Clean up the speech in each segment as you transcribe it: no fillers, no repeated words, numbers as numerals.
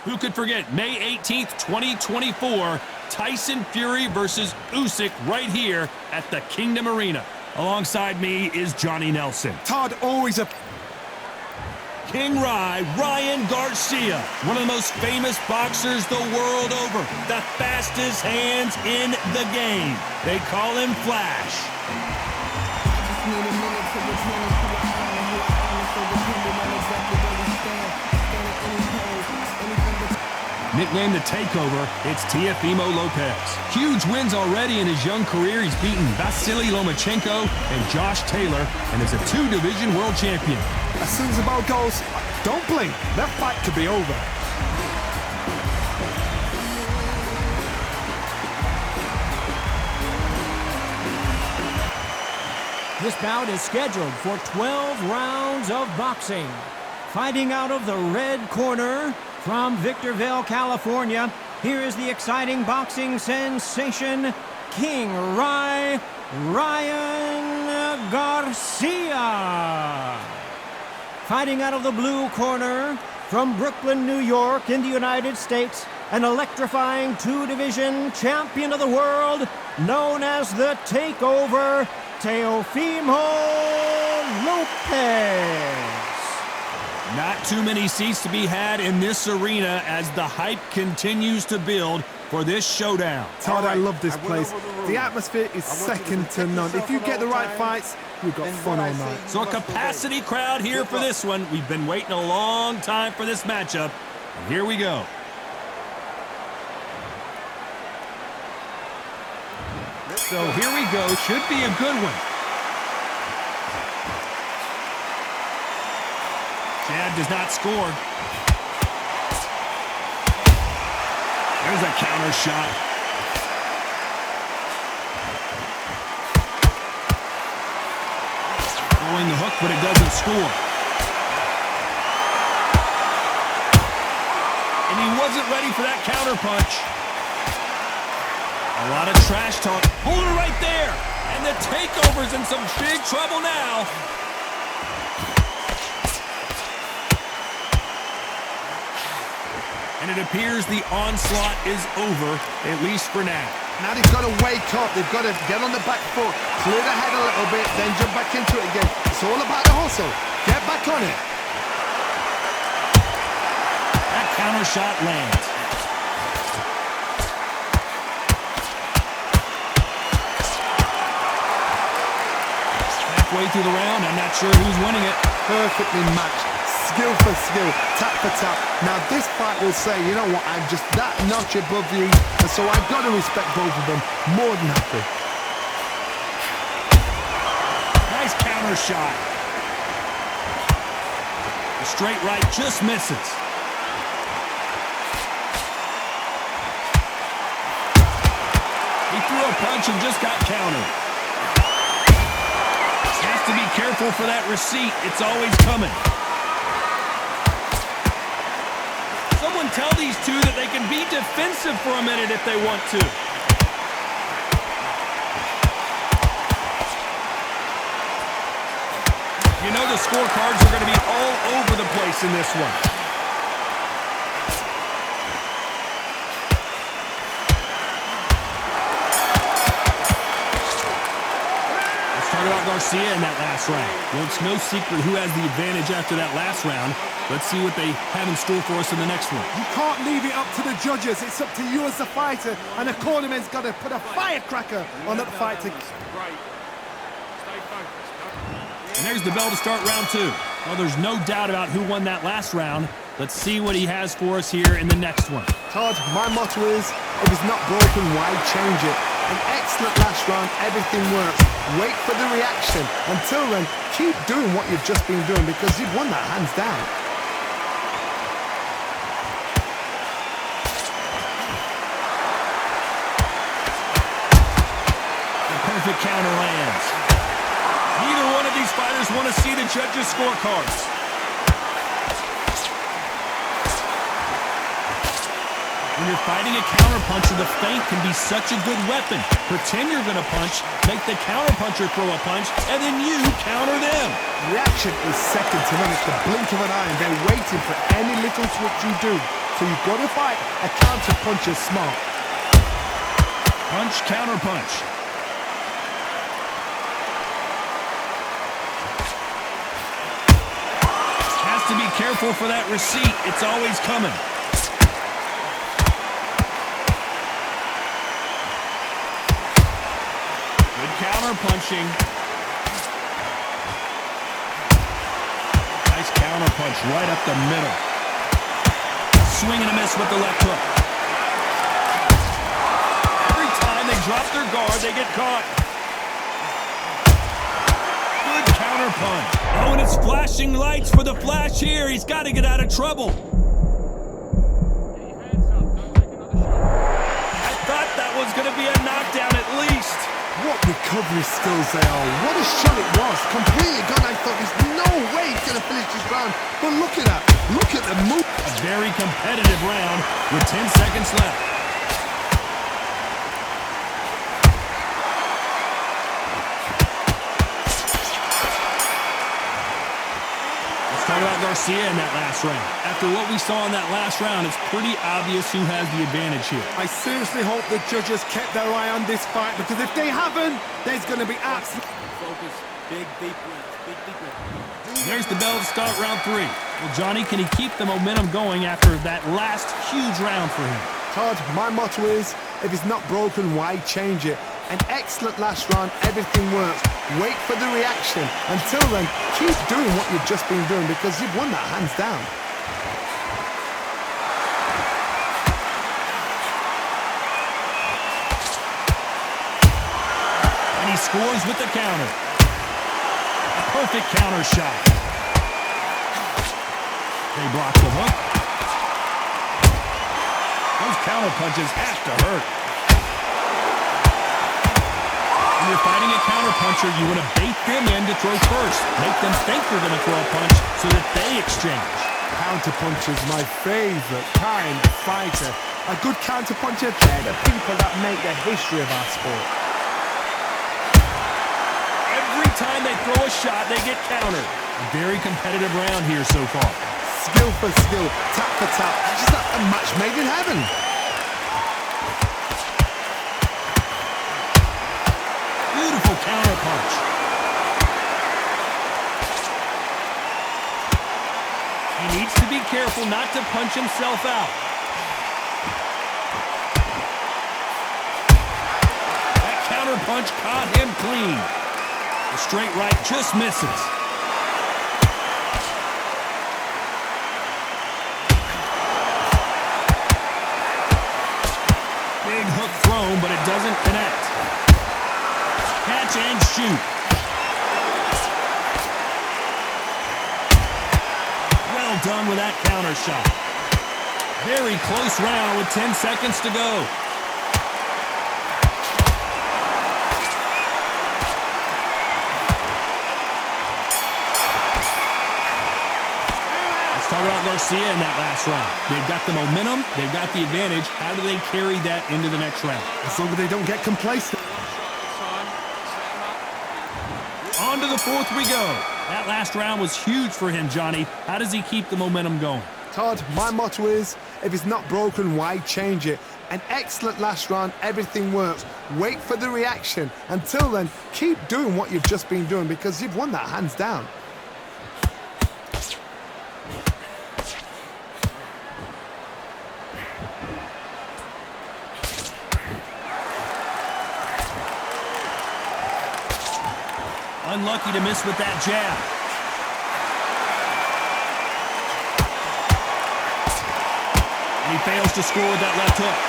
Who could forget May 18th, 2024, Tyson Fury versus Usyk right here at the Kingdom Arena. Alongside me is Johnny Nelson. Todd, always a... King Ryan García, one of the most famous boxers the world over. The fastest hands in the game. They call him Flash. Nicknamed the Takeover, it's Teófimo López. Huge wins already in his young career. He's beaten Vasily Lomachenko and Josh Taylor and is a two-division world champion. As soon as the ball goes, don't blink. That fight could be over. This bout is scheduled for 12 rounds of boxing. Fighting out of the red corner from Victorville, California, here is the exciting boxing sensation, King Ryan García. Fighting out of the blue corner from Brooklyn, New York, in the United States, an electrifying two-division champion of the world, known as the Takeover, Teófimo López. Not too many seats to be had in this arena as the hype continues to build for this showdown. Todd, I love this place. The atmosphere is second to none. If you get the right fights, you've got fun all night. So a capacity crowd here for this one. We've been waiting a long time for this matchup. And here we go. So here we go. Should be a good one. Chad does not score. There's a counter shot. Throwing the hook, but it doesn't score. And he wasn't ready for that counter punch. A lot of trash talk. Hold it right there. And the Takeover's in some big trouble now. And it appears the onslaught is over, at least for now. Now they've got to wake up. They've got to get on the back foot, clear the head a little bit, then jump back into it again. It's all about the hustle. Get back on it. That counter shot lands. Halfway through the round, I'm not sure who's winning it. Perfectly matched. Skill for skill, tap for tap. Now this fight will say, you know what, I'm just that notch above you, and so I've got to respect both of them more than happy. Nice counter shot. The straight right just misses. He threw a punch and just got countered. Has to be careful for that receipt. It's always coming. Someone tell these two that they can be defensive for a minute if they want to. You know the scorecards are going to be all over the place in this one. Let's talk about Garcia in that last round. Well, it's no secret who has the advantage after that last round. Let's see what they have in store for us in the next one. You can't leave it up to the judges. It's up to you as the fighter, and the cornerman's got to put a firecracker on that fight. And there's the bell to start round two. Well, there's no doubt about who won that last round. Let's see what he has for us here in the next one. Todd, my motto is, if it's not broken, why change it? An excellent last round, everything works. Wait for the reaction. Until then, keep doing what you've just been doing because you've won that hands down. Perfect counter lands. Neither one of these fighters want to see the judges' scorecards. When you're fighting a counterpuncher, the feint can be such a good weapon. Pretend you're going to punch, make the counterpuncher throw a punch, and then you counter them. Reaction is second to none. It's the blink of an eye, and they're waiting for any little switch you do So you've got to fight a counter puncher smart. Punch, counter punch. Has to be careful for that receipt. It's always coming. Good counter punching. Nice counter punch right up the middle. Swing and a miss with the left hook. Every time they drop their guard, they get caught. Good counter punch. Oh, and it's flashing lights for the Flash here. He's got to get out of trouble. I thought that was going to be a knockdown at least. What recovery skills they are. What a shot it was. Completely gone. I thought there's no way he's going to finish this round. But look at that. Look at the move. A very competitive round with 10 seconds left. Let's talk about García in that last round. After what we saw in that last round, it's pretty obvious who has the advantage here. I seriously hope the judges kept their eye on this fight, because if they haven't, there's going to be absolute Focus, big deep breaths, big deep breaths. There's the bell to start round 3. Well, Johnny, can he keep the momentum going after that last huge round for him? Todd, my motto is, if it's not broken, why change it? An excellent last round, everything works. Wait for the reaction. Until then, keep doing what you've just been doing, because you've won that hands down. And he scores with the counter. A perfect counter shot. They block the hook. Those counter punches have to hurt. When you're fighting a counter puncher, you want to bait them in to throw first. Make them think you're going to throw a punch so that they exchange. Counter puncher is my favorite kind of fighter. A good counter puncher, they're the people that make the history of our sport. Every time they throw a shot, they get countered. A very competitive round here so far. Skill for skill, tap for tap. Just a match made in heaven. Beautiful counter punch. He needs to be careful not to punch himself out. That counter punch caught him clean. The straight right just misses. Big hook thrown, but it doesn't connect. Catch and shoot. Well done with that counter shot. Very close round with 10 seconds to go. Let's talk about García in that last round. They've got the momentum, they've got the advantage. How do they carry that into the next round? As long as they don't get complacent. On to the 4th we go. That last round was huge for him, Johnny. How does he keep the momentum going? Todd, my motto is, if it's not broken, why change it? An excellent last round, everything works. Wait for the reaction. Until then, keep doing what you've just been doing, because you've won that hands down. Unlucky to miss with that jab. And he fails to score with that left hook.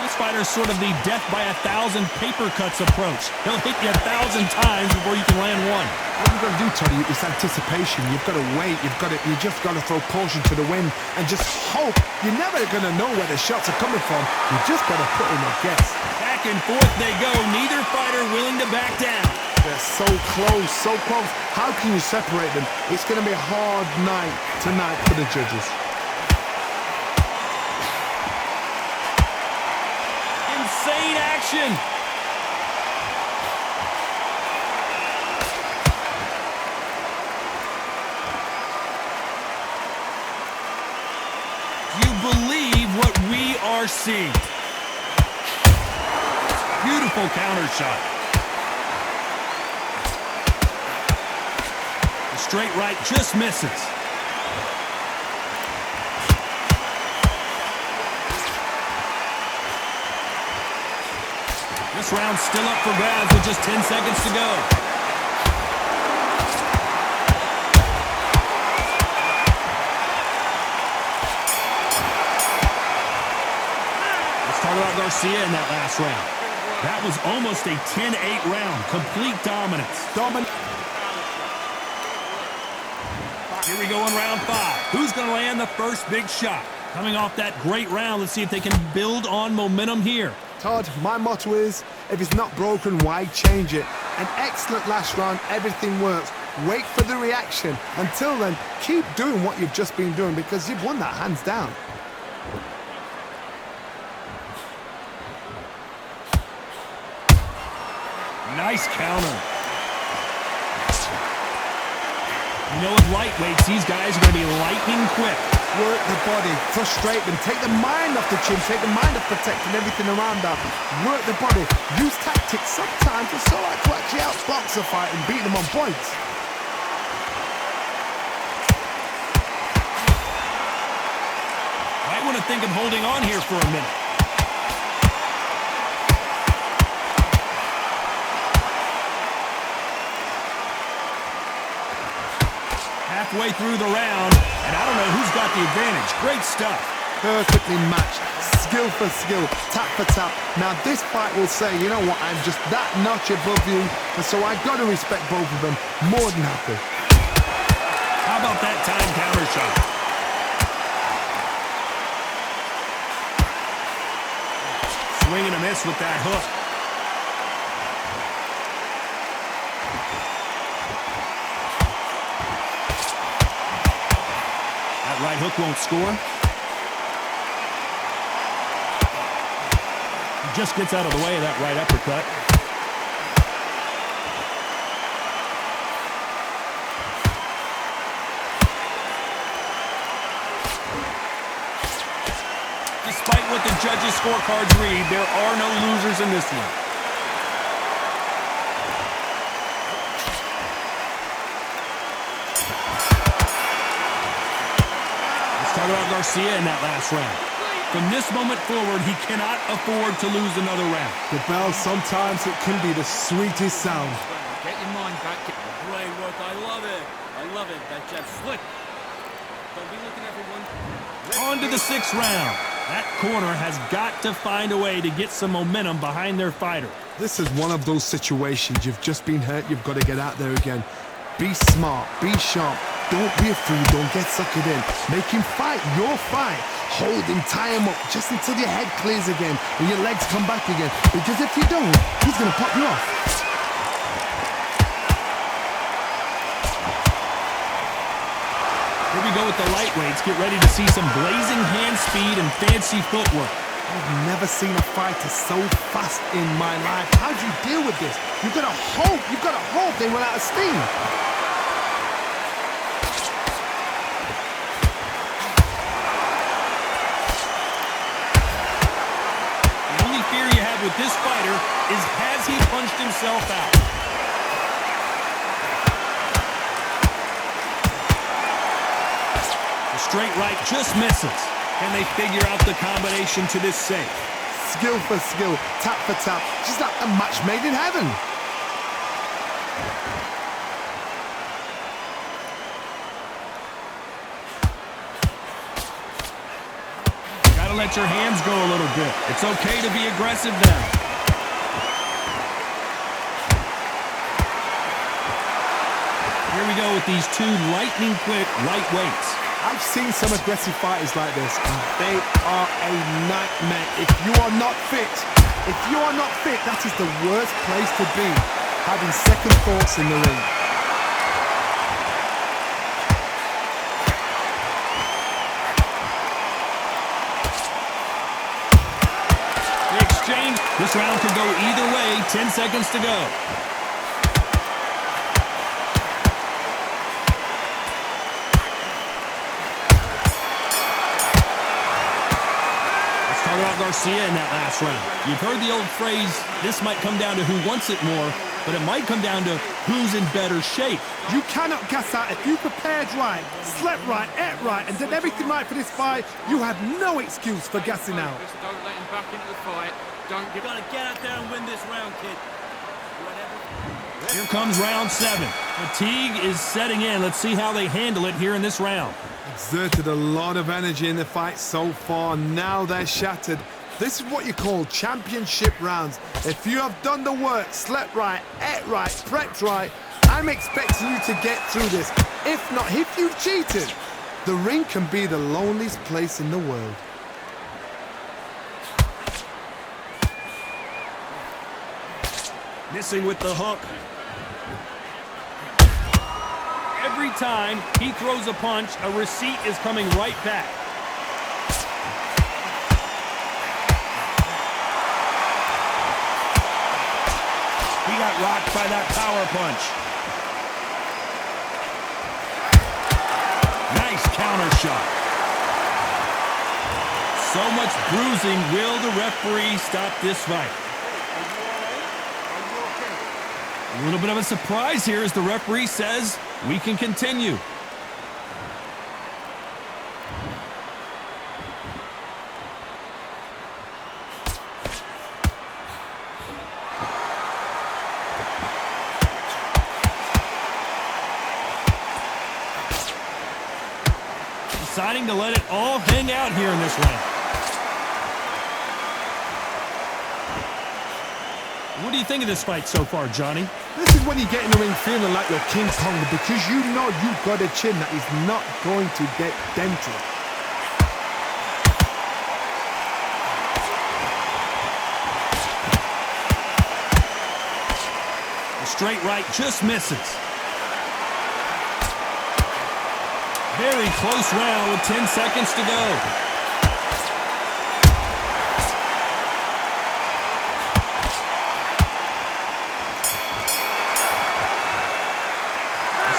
This fighter's sort of the death by 1,000 paper cuts approach. He'll hit you 1,000 times before you can land one. What you've got to do, Toddy, is anticipation. You've got to wait. You just got to throw caution to the wind and just hope. You're never going to know where the shots are coming from. You just got to put in a guess. Back and forth they go. Neither fighter willing to back down. They're so close, so close. How can you separate them? It's going to be a hard night tonight for the judges. Insane action. see. Beautiful counter shot. The straight right just misses. This round's still up for grabs with just 10 seconds to go. Let's talk about García in that last round. That was almost a 10-8 round. Complete dominance. Here we go in round 5. Who's going to land the first big shot? Coming off that great round, let's see if they can build on momentum here. Todd, my motto is, if it's not broken, why change it? An excellent last round, everything works. Wait for the reaction. Until then, keep doing what you've just been doing because you've won that hands down. Nice counter. You know, with lightweights, these guys are going to be lightning quick. Work the body, frustrate them, take the mind off the chin, take the mind off protecting everything around that. Work the body, use tactics. Sometimes it's all right to actually outbox a fight and beat them on points. Might want to think of holding on here for a minute. Halfway through the round, and I don't know who's got the advantage. Great stuff. Perfectly matched, skill for skill, tap for tap. Now this fight will say, you know what, I'm just that notch above you, and so I got to respect both of them. More than happy. How about that time counter shot? Swing and a miss with that hook. Right hook won't score. He just gets out of the way of that right uppercut. Despite what the judges' scorecards read, there are no losers in this one. Talk about García in that last round. From this moment forward, he cannot afford to lose another round. The bell, sometimes it can be the sweetest sound. Get your mind back. Great work. I love it. I love it. That jab slick. Don't be looking, everyone. On to the 6th round. That corner has got to find a way to get some momentum behind their fighter. This is one of those situations. You've just been hurt. You've got to get out there again. Be smart. Be sharp. Don't be a fool. Don't get suckered in. Make him fight your fight. Hold him, tie him up just until your head clears again and your legs come back again. Because if you don't, he's going to pop you off. Here we go with the lightweights. Get ready to see some blazing hand speed and fancy footwork. I've never seen a fighter so fast in my life. How do you deal with this? You've got to hope they run out of steam. With this fighter is, has he punched himself out? The straight right just misses. Can they figure out the combination to this safe? Skill for skill, tap for tap, just like a match made in heaven. Let your hands go a little bit. It's okay to be aggressive now. Here we go with these two lightning quick lightweights. I've seen some aggressive fighters like this, and they are a nightmare. If you are not fit, that is the worst place to be, having second thoughts in the ring. This round could go either way. 10 seconds to go. Let's talk talking about Garcia in that last round. You've heard the old phrase, this might come down to who wants it more, but it might come down to who's in better shape. You cannot gas out. If you prepared right, slept right, ate right, and did everything right for this fight, you have no excuse for gassing out. Just don't let him back into the fight. You gotta get out there and win this round, kid. Here comes round 7. Fatigue is setting in. Let's see how they handle it here in this round. Exerted a lot of energy in the fight so far. Now they're shattered. This is what you call championship rounds. If you have done the work, slept right, ate right, prepped right, I'm expecting you to get through this. If not, if you've cheated, the ring can be the loneliest place in the world. Missing with the hook. Every time he throws a punch, a receipt is coming right back. He got rocked by that power punch. Nice counter shot. So much bruising. Will the referee stop this fight? A little bit of a surprise here as the referee says we can continue. Deciding to let it all hang out here in this round. What do you think of this fight so far, Johnny? This is when you get in the ring feeling like you're King Kong because you know you've got a chin that is not going to get dented. The straight right just misses. Very close round with 10 seconds to go.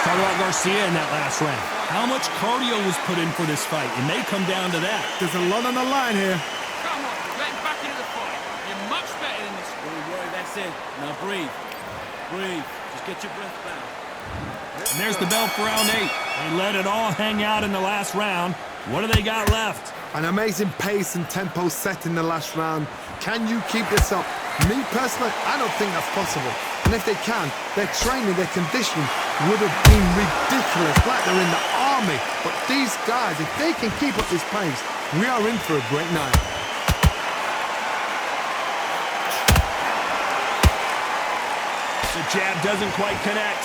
Talk about Garcia in that last round. How much cardio was put in for this fight? It may come down to that. There's a lot on the line here. Come on, let him back into the fight. You're much better than this. Don't worry, that's it. Now breathe. Breathe. Just get your breath back. And there's the bell for round 8. They let it all hang out in the last round. What do they got left? An amazing pace and tempo set in the last round. Can you keep this up? Me personally, I don't think that's possible. And if they can, their training, their conditioning would have been ridiculous, like they're in the army. But these guys, if they can keep up this pace, we are in for a great night. The jab doesn't quite connect.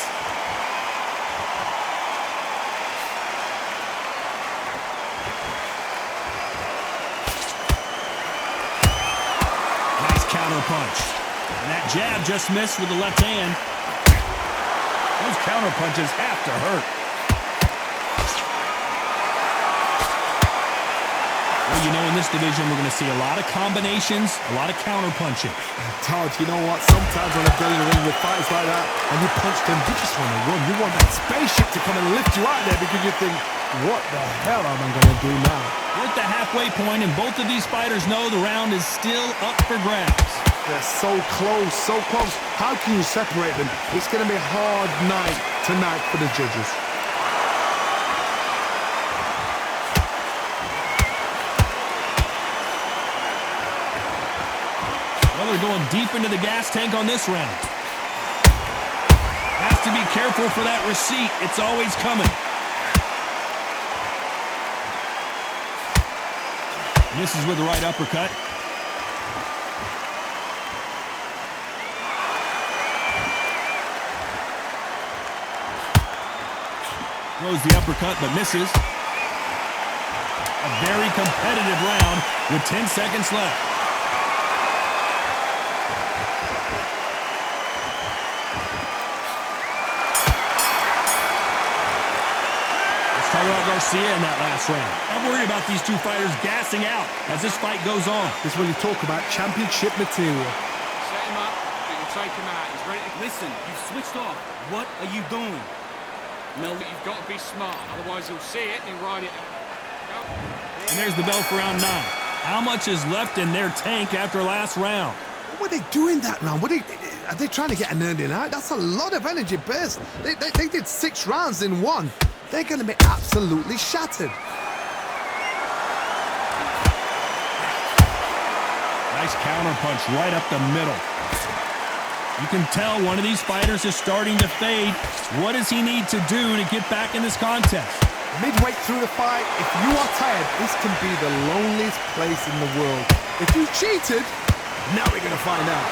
Nice counter punch. And that jab just missed with the left hand. Those counter punches have to hurt. Well, you know, in this division, we're going to see a lot of combinations, a lot of counter punching. Todd, you know what? Sometimes when I've been in the ring with fights like that, and you punch them, you just want to run. You want that spaceship to come and lift you out there because you think, what the hell am I going to do now? We're at the halfway point, and both of these fighters know the round is still up for grabs. They're so close, so close. How can you separate them? It's going to be a hard night tonight for the judges. Well, they're going deep into the gas tank on this round. Has to be careful for that receipt. It's always coming. Misses with the right uppercut. Throws the uppercut, but misses. A very competitive round with 10 seconds left. Let's talk about Garcia in that last round. I'm worried about these two fighters gassing out as this fight goes on. This is when you talk about championship material. Set him up, you can take him out. He's ready to... Listen, you've switched off. What are you doing? No, you've got to be smart, otherwise he'll see it and he'll ride it. Go. And there's the bell for round 9. How much is left in their tank after last round? What were they doing that round? Are they trying to get an earning out? That's a lot of energy burst. They did 6 rounds in one. They're going to be absolutely shattered. Nice counter punch right up the middle. You can tell one of these fighters is starting to fade. What does he need to do to get back in this contest? Midway through the fight, if you are tired, this can be the loneliest place in the world. If you cheated, now we're going to find out.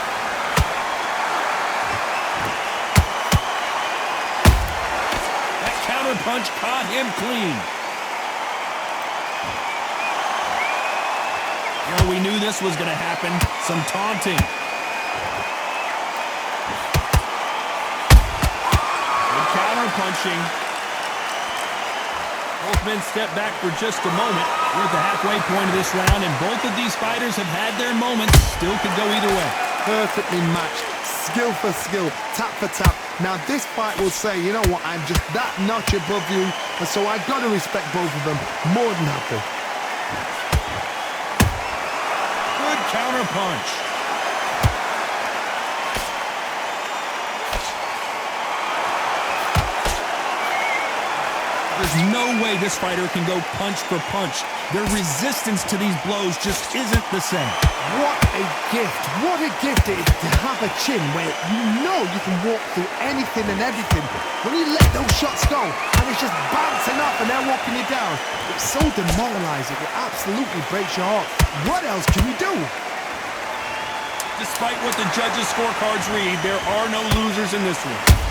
That counter punch caught him clean. You know, we knew this was going to happen. Some taunting. Good counter punching. Both men step back for just a moment. We're at the halfway point of this round, and both of these fighters have had their moments. Still could go either way. Perfectly matched. Skill for skill. Tap for tap. Now this fight will say, you know what, I'm just that notch above you, and so I've got to respect both of them. More than happy. Good counter punch. There's no way this fighter can go punch for punch. Their resistance to these blows just isn't the same. What a gift. What a gift it is to have a chin where you know you can walk through anything and everything. When you let those shots go and it's just bouncing up and they're walking you down, it's so demoralizing. It absolutely breaks your heart. What else can you do? Despite what the judges' scorecards read, there are no losers in this one.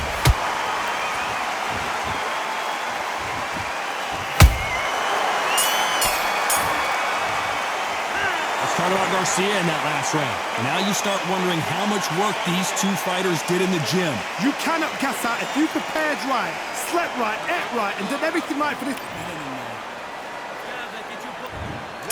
Talk about Garcia in that last round. And now you start wondering how much work these two fighters did in the gym. You cannot gas out if you prepared right, slept right, ate right, and did everything right for this.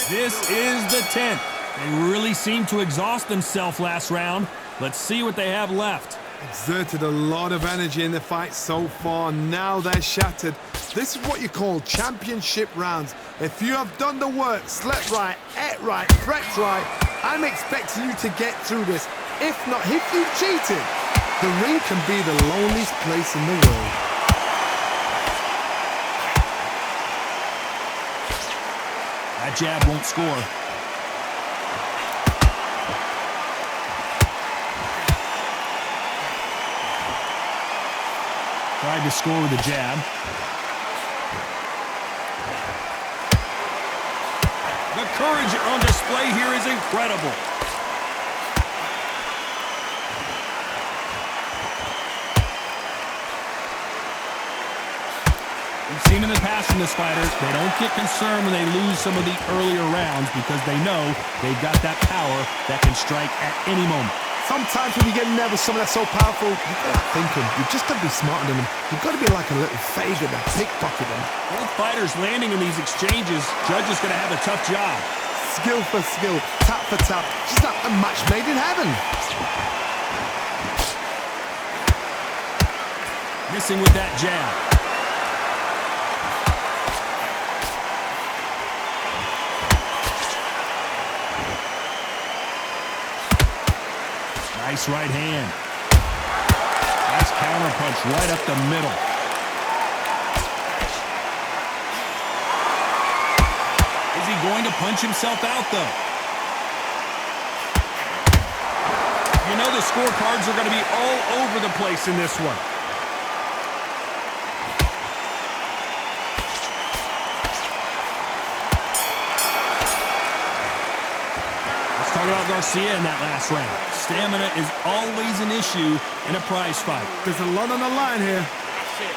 This is the 10th. They really seemed to exhaust themselves last round. Let's see what they have left. Exerted a lot of energy in the fight so far. Now they're shattered. This is what you call championship rounds. If you have done the work, slept right, ate right, prepped right, I'm expecting you to get through this. If not, if you cheated, the ring can be the loneliest place in the world. That jab won't score. Tried to score with a jab. The courage on display here is incredible. We've seen in the past from this fighter, they don't get concerned when they lose some of the earlier rounds because they know they've got that power that can strike at any moment. Sometimes when you get nervous, someone that's so powerful, you've got to think them. You've just got to be smarter than them. You've got to be like a little faggot and pickpocket them. Both fighters landing in these exchanges, judges going to have a tough job. Skill for skill, tap for tap, just like a match made in heaven. Missing with that jab. Nice right hand. Nice counter punch right up the middle. Is he going to punch himself out, though? You know the scorecards are going to be all over the place in this one. Let's talk about Garcia in that last round. Stamina is always an issue in a prize fight. There's a lot on the line here. That's it.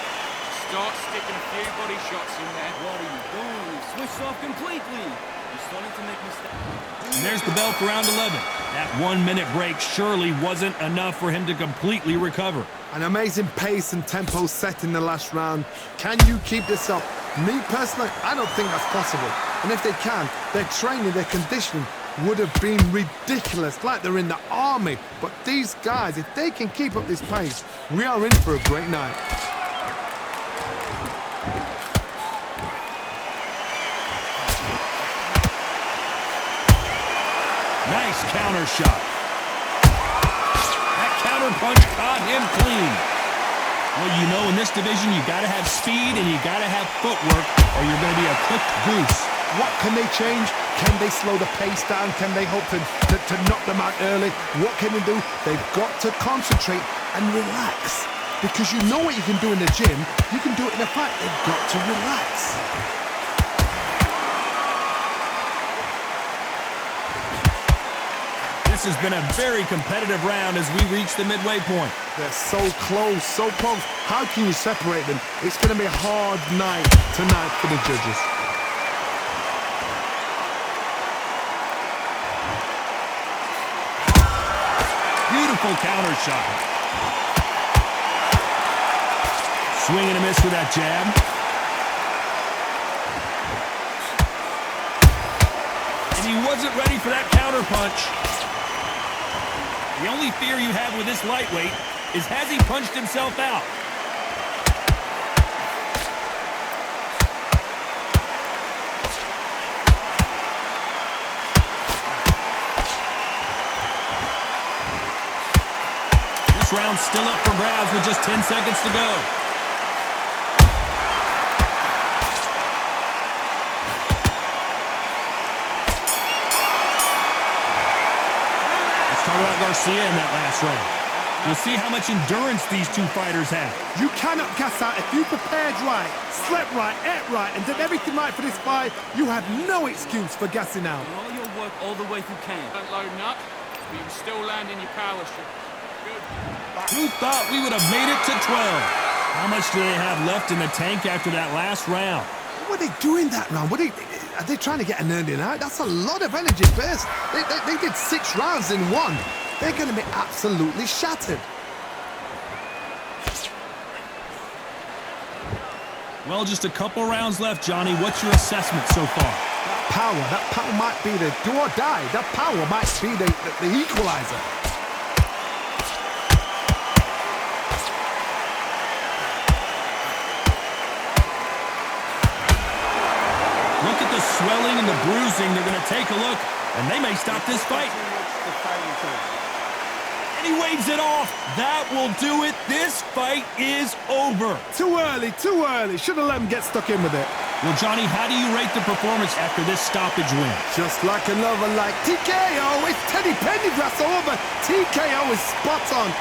Start sticking a few body shots in there. What are you doing? You've switched off completely. You're starting to make mistakes. And there's the bell for round 11. That 1 minute break surely wasn't enough for him to completely recover. An amazing pace and tempo set in the last round. Can you keep this up? Me personally, I don't think that's possible. And if they can, their training, their conditioning would have been ridiculous, like they're in the army. But these guys, if they can keep up this pace, we are in for a great night. counter shot. That counter punch caught him clean. Well, you know, in this division, you got to have speed and you got to have footwork, or you're going to be a cooked goose. What can they change? Can they slow the pace down? Can they hope to knock them out early? What can they do? They've got to concentrate and relax. Because you know what you can do in the gym, you can do it in a fight. They've got to relax. This has been a very competitive round as we reach the midway point. They're so close, so close. How can you separate them? It's going to be a hard night tonight for the judges. Beautiful counter shot. Swing and a miss with that jab. And he wasn't ready for that counter punch. The only fear you have with this lightweight is, has he punched himself out? This round's still up for grabs with just 10 seconds to go. Talk about Garcia in that last round. We'll see how much endurance these two fighters have. You cannot gas out if you prepared right, slept right, ate right, and did everything right for this fight. You have no excuse for gassing out. All your work all the way through camp. Don't loading up, but you can still land in your power shot. Good. Who thought we would have made it to 12? How much do they have left in the tank after that last round? What are they doing that round? Are they trying to get an earning out? That's a lot of energy burst. They did 6 rounds in one. They're going to be absolutely shattered. Well, just a couple rounds left, Johnny. What's your assessment so far? That power might be the do or die. That power might be the equalizer. Look at the swelling and the bruising. They're going to take a look, and they may stop this fight. And he waves it off. That will do it. This fight is over. Too early, too early. Should have let him get stuck in with it. Well, Johnny, how do you rate the performance after this stoppage win? Just like another like TKO. It's Teddy Pendergrass over. TKO is spot on.